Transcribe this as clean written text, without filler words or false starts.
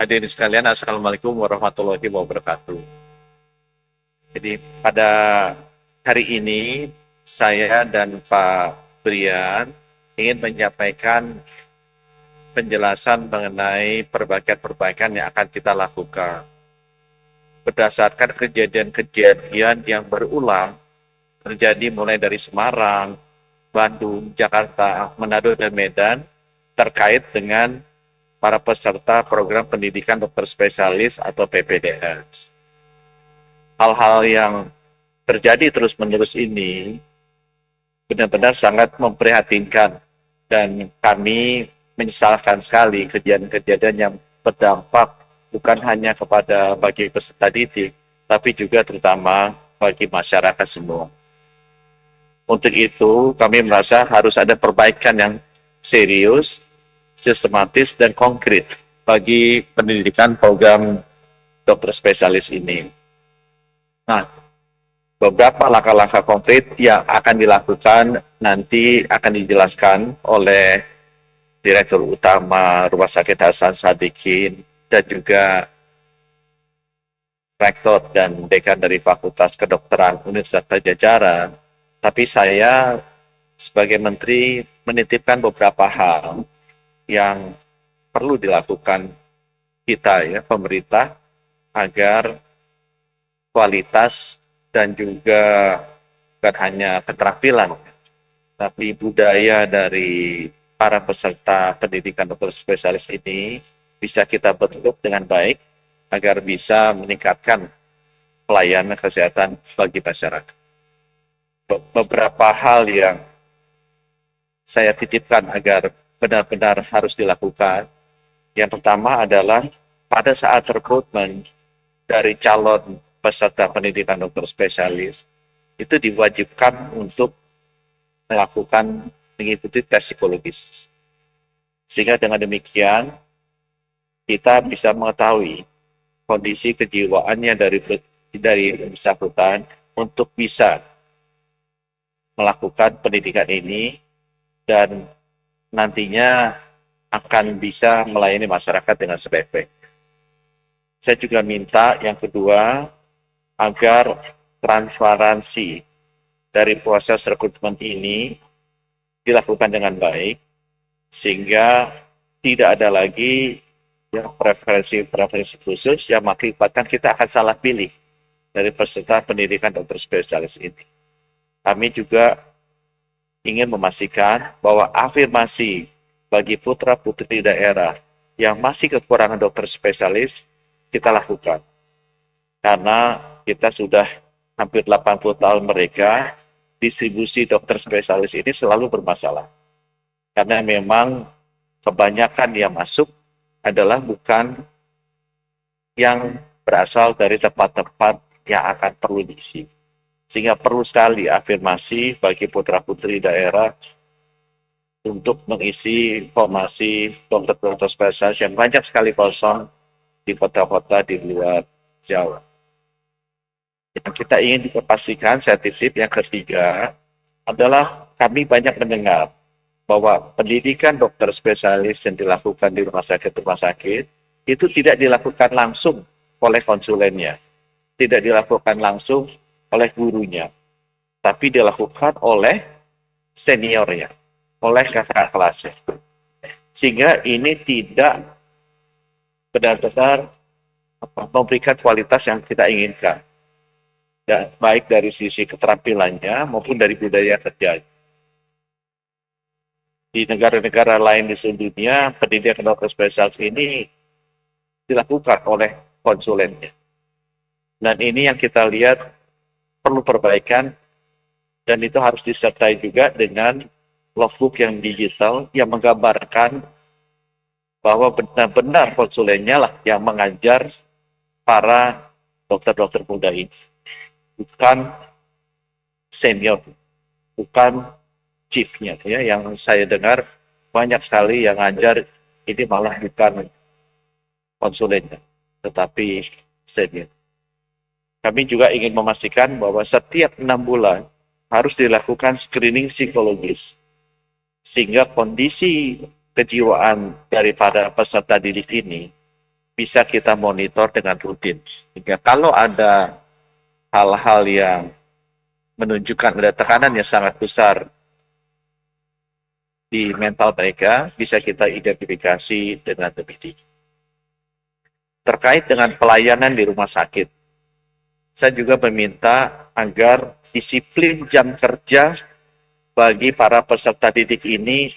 Hadirin sekalian, Assalamualaikum warahmatullahi wabarakatuh. Jadi pada hari ini saya dan Pak Brian ingin menyampaikan penjelasan mengenai perbaikan-perbaikan yang akan kita lakukan berdasarkan kejadian-kejadian yang berulang terjadi mulai dari Semarang, Bandung, Jakarta, Manado, dan Medan terkait dengan para peserta program pendidikan dokter spesialis atau PPDS. Hal-hal yang terjadi terus-menerus ini benar-benar sangat memprihatinkan dan kami menyesalkan sekali kejadian-kejadian yang berdampak bukan hanya kepada bagi peserta didik, tapi juga terutama bagi masyarakat semua. Untuk itu, kami merasa harus ada perbaikan yang serius, sistematis, dan konkret bagi pendidikan program dokter spesialis ini. Nah, beberapa langkah-langkah konkret yang akan dilakukan nanti akan dijelaskan oleh Direktur Utama Rumah Sakit Hasan Sadikin dan juga Rektor dan Dekan dari Fakultas Kedokteran Universitas Pajajaran. Tapi saya sebagai Menteri menitipkan beberapa hal yang perlu dilakukan kita ya, pemerintah, agar kualitas dan juga bukan hanya keterampilan, tapi budaya dari para peserta pendidikan dokter spesialis ini bisa kita bentuk dengan baik agar bisa meningkatkan pelayanan kesehatan bagi masyarakat. Beberapa hal yang saya titipkan agar benar-benar harus dilakukan. Yang pertama adalah pada saat rekrutmen dari calon peserta pendidikan dokter spesialis itu diwajibkan untuk mengikuti tes psikologis. Sehingga dengan demikian kita bisa mengetahui kondisi kejiwaannya dari bersangkutan untuk bisa melakukan pendidikan ini dan nantinya akan bisa melayani masyarakat dengan sebaik-baik. Saya juga minta yang kedua agar transparansi dari proses rekrutmen ini dilakukan dengan baik sehingga tidak ada lagi yang preferensi khusus yang mengakibatkan kita akan salah pilih dari peserta pendidikan dokter spesialis ini. Kami juga ingin memastikan bahwa afirmasi bagi putra-putri daerah yang masih kekurangan dokter spesialis kita lakukan. Karena kita sudah hampir 80 tahun mereka, distribusi dokter spesialis ini selalu bermasalah. Karena memang kebanyakan yang masuk adalah bukan yang berasal dari tempat-tempat yang akan perlu diisi. Sehingga perlu sekali afirmasi bagi putra-putri daerah untuk mengisi formasi dokter-dokter spesialis yang banyak sekali kosong di kota-kota di luar Jawa. Yang kita ingin dipastikan, saya titip yang ketiga, adalah kami banyak mendengar bahwa pendidikan dokter spesialis yang dilakukan di rumah sakit itu tidak dilakukan langsung oleh konsulennya, tidak dilakukan langsung oleh gurunya, tapi dilakukan oleh seniornya, oleh kakak kelasnya. Sehingga ini tidak benar-benar memberikan kualitas yang kita inginkan, dan baik dari sisi keterampilannya maupun dari budaya kerja. Di negara-negara lain di seluruh dunia, pendidikan dokter spesialis ini dilakukan oleh konsulennya. Dan ini yang kita lihat perlu perbaikan, dan itu harus disertai juga dengan logbook yang digital yang menggambarkan bahwa benar-benar konsulennya lah yang mengajar para dokter-dokter muda ini, bukan senior, bukan chiefnya ya. Yang saya dengar banyak sekali yang ngajar ini malah bukan konsulennya, tetapi senior. Kami juga ingin memastikan bahwa setiap 6 bulan harus dilakukan screening psikologis, sehingga kondisi kejiwaan daripada peserta didik ini bisa kita monitor dengan rutin. Sehingga kalau ada hal-hal yang menunjukkan ada tekanan yang sangat besar di mental mereka, bisa kita identifikasi dengan lebih dini. Terkait dengan pelayanan di rumah sakit, saya juga meminta agar disiplin jam kerja bagi para peserta didik ini